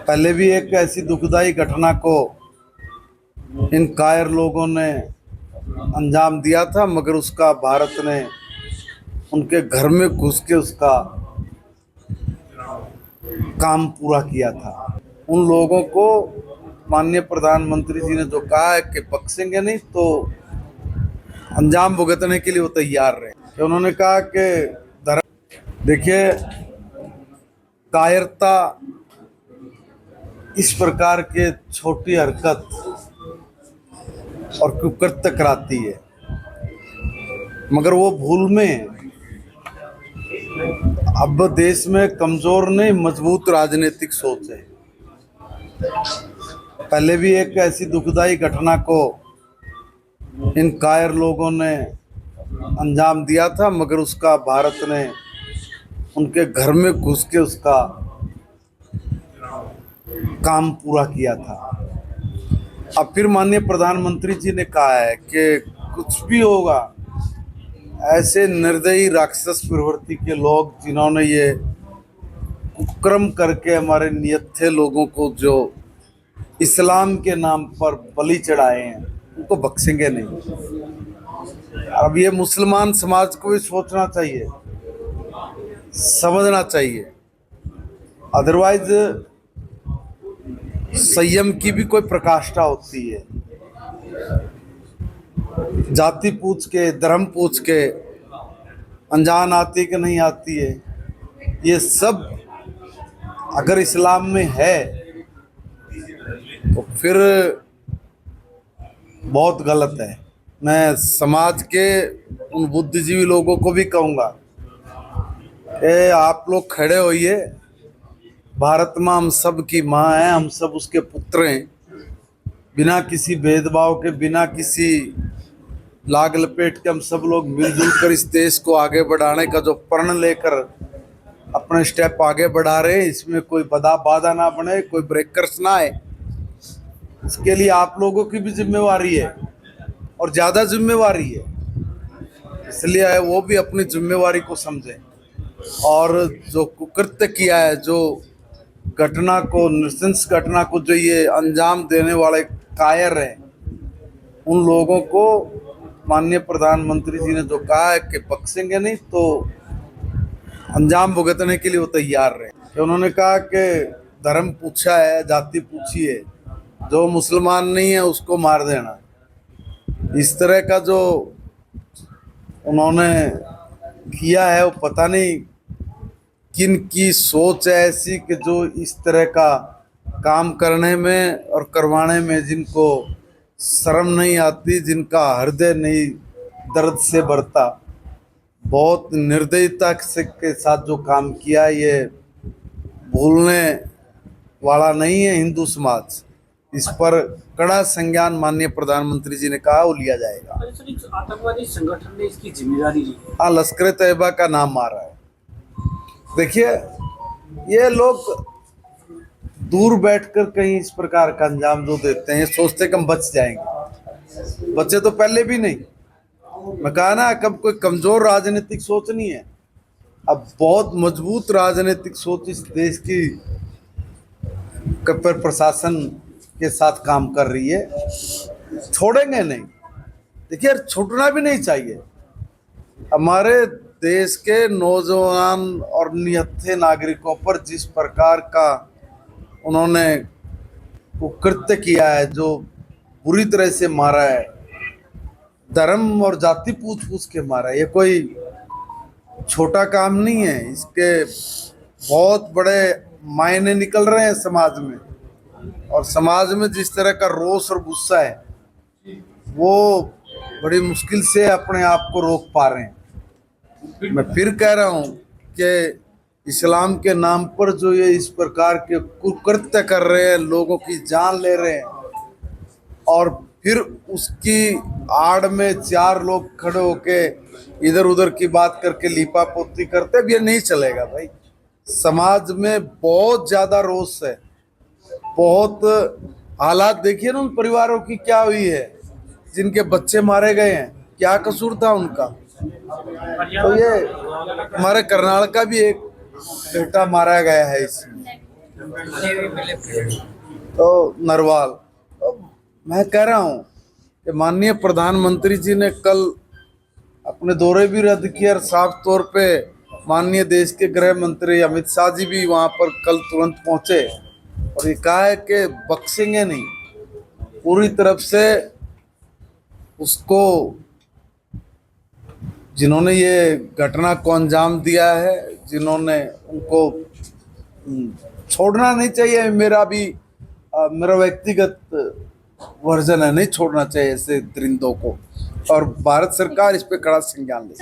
पहले भी एक ऐसी दुखदाई घटना को इन कायर लोगों ने अंजाम दिया था, मगर उसका भारत ने उनके घर में घुस के उसका काम पूरा किया था। उन लोगों को माननीय प्रधानमंत्री जी ने जो कहा है कि बख्शेंगे नहीं, तो अंजाम भुगतने के लिए वो तैयार रहे। तो उन्होंने कहा कि देखिए, कायरता इस प्रकार के छोटी हरकत और कुकृत्य कराती है, मगर वो भूल में अब देश में कमजोर नहीं मजबूत राजनीतिक सोच है। पहले भी एक ऐसी दुखदाई घटना को इन कायर लोगों ने अंजाम दिया था, मगर उसका भारत ने उनके घर में घुस के उसका काम पूरा किया था। अब फिर माननीय प्रधानमंत्री जी ने कहा है कि कुछ भी होगा, ऐसे निर्दयी राक्षस प्रवृत्ति के लोग जिन्होंने ये कुक्रम करके हमारे नियत्थे लोगों को जो इस्लाम के नाम पर बलि चढ़ाए हैं, उनको बख्शेंगे नहीं। अब ये मुसलमान समाज को भी सोचना चाहिए, समझना चाहिए। अदरवाइज संयम की भी कोई प्रकाष्ठा होती है। जाति पूछ के, धर्म पूछ के अनजान आती कि नहीं आती है, ये सब अगर इस्लाम में है तो फिर बहुत गलत है। मैं समाज के उन बुद्धिजीवी लोगों को भी कहूँगा, आप लोग खड़े होइए, भारत माँ हम सब की माँ है, हम सब उसके पुत्र हैं। बिना किसी भेदभाव के, बिना किसी लाग लपेट के हम सब लोग मिलजुल कर इस देश को आगे बढ़ाने का जो प्रण लेकर अपने स्टेप आगे बढ़ा रहे हैं, इसमें कोई बाधा ना बने, कोई ब्रेकर्स ना आए। इसके लिए आप लोगों की भी जिम्मेवारी है और ज़्यादा जिम्मेवारी है, इसलिए वो भी अपनी जिम्मेवारी को समझें। और जो कुकृत्य किया है, जो घटना को, नृशंस घटना को जो ये अंजाम देने वाले कायर हैं, उन लोगों को माननीय प्रधानमंत्री जी ने जो कहा है कि बख्शेंगे नहीं, तो अंजाम भुगतने के लिए वो तैयार रहे। उन्होंने कहा कि धर्म पूछा है, जाति पूछी है, जो मुसलमान नहीं है उसको मार देना। इस तरह का जो उन्होंने किया है, वो पता नहीं किन की सोच है ऐसी कि जो इस तरह का काम करने में और करवाने में जिनको शर्म नहीं आती, जिनका हृदय नहीं दर्द से भरता। बहुत निर्दयता के साथ जो काम किया, ये भूलने वाला नहीं है हिंदू समाज। इस पर कड़ा संज्ञान माननीय प्रधानमंत्री जी ने कहा वो लिया जाएगा। आतंकवादी संगठन ने इसकी जिम्मेदारी ली है। हाँ, लश्कर तैयबा का नाम आ रहा है। देखिए, ये लोग दूर बैठकर कहीं इस प्रकार का अंजाम जो देते हैं, सोचते कि हम बच जाएंगे। बचे तो पहले भी नहीं। मैं कहा ना, कब कोई कमजोर राजनीतिक सोच नहीं है, अब बहुत मजबूत राजनीतिक सोच इस देश की पर प्रशासन के साथ काम कर रही है। छोड़ेंगे नहीं। देखिए, छूटना भी नहीं चाहिए। हमारे देश के नौजवान और निहत्थे नागरिकों पर जिस प्रकार का उन्होंने कुकृत्य किया है, जो बुरी तरह से मारा है, धर्म और जाति पूछ पूछ के मारा है, ये कोई छोटा काम नहीं है। इसके बहुत बड़े मायने निकल रहे हैं समाज में, और समाज में जिस तरह का रोष और गुस्सा है, वो बड़ी मुश्किल से अपने आप को रोक पा रहे हैं। मैं फिर कह रहा हूँ कि इस्लाम के नाम पर जो ये इस प्रकार के कुकृत्य कर रहे हैं, लोगों की जान ले रहे हैं, और फिर उसकी आड़ में चार लोग खड़े होके इधर उधर की बात करके लीपा पोती करते, अब ये नहीं चलेगा भाई। समाज में बहुत ज़्यादा रोष है, बहुत हालात देखिए ना उन परिवारों की क्या हुई है जिनके बच्चे मारे गए हैं, क्या कसूर था उनका। तो ये हमारे कर्नाटक का भी एक बेटा मारा गया है इसमें। तो नरवाल, तो मैं कह रहा हूँ कि माननीय प्रधानमंत्री जी ने कल अपने दौरे भी रद्द किए और साफ तौर पे माननीय देश के गृह मंत्री अमित शाह जी भी वहाँ पर कल तुरंत पहुँचे और ये कहा है कि बख्शेंगे नहीं, पूरी तरफ से उसको जिन्होंने ये घटना को अंजाम दिया है, जिन्होंने उनको छोड़ना नहीं चाहिए। मेरा व्यक्तिगत वर्जन है, नहीं छोड़ना चाहिए ऐसे दरिंदों को और भारत सरकार इस पे कड़ा संज्ञान ले।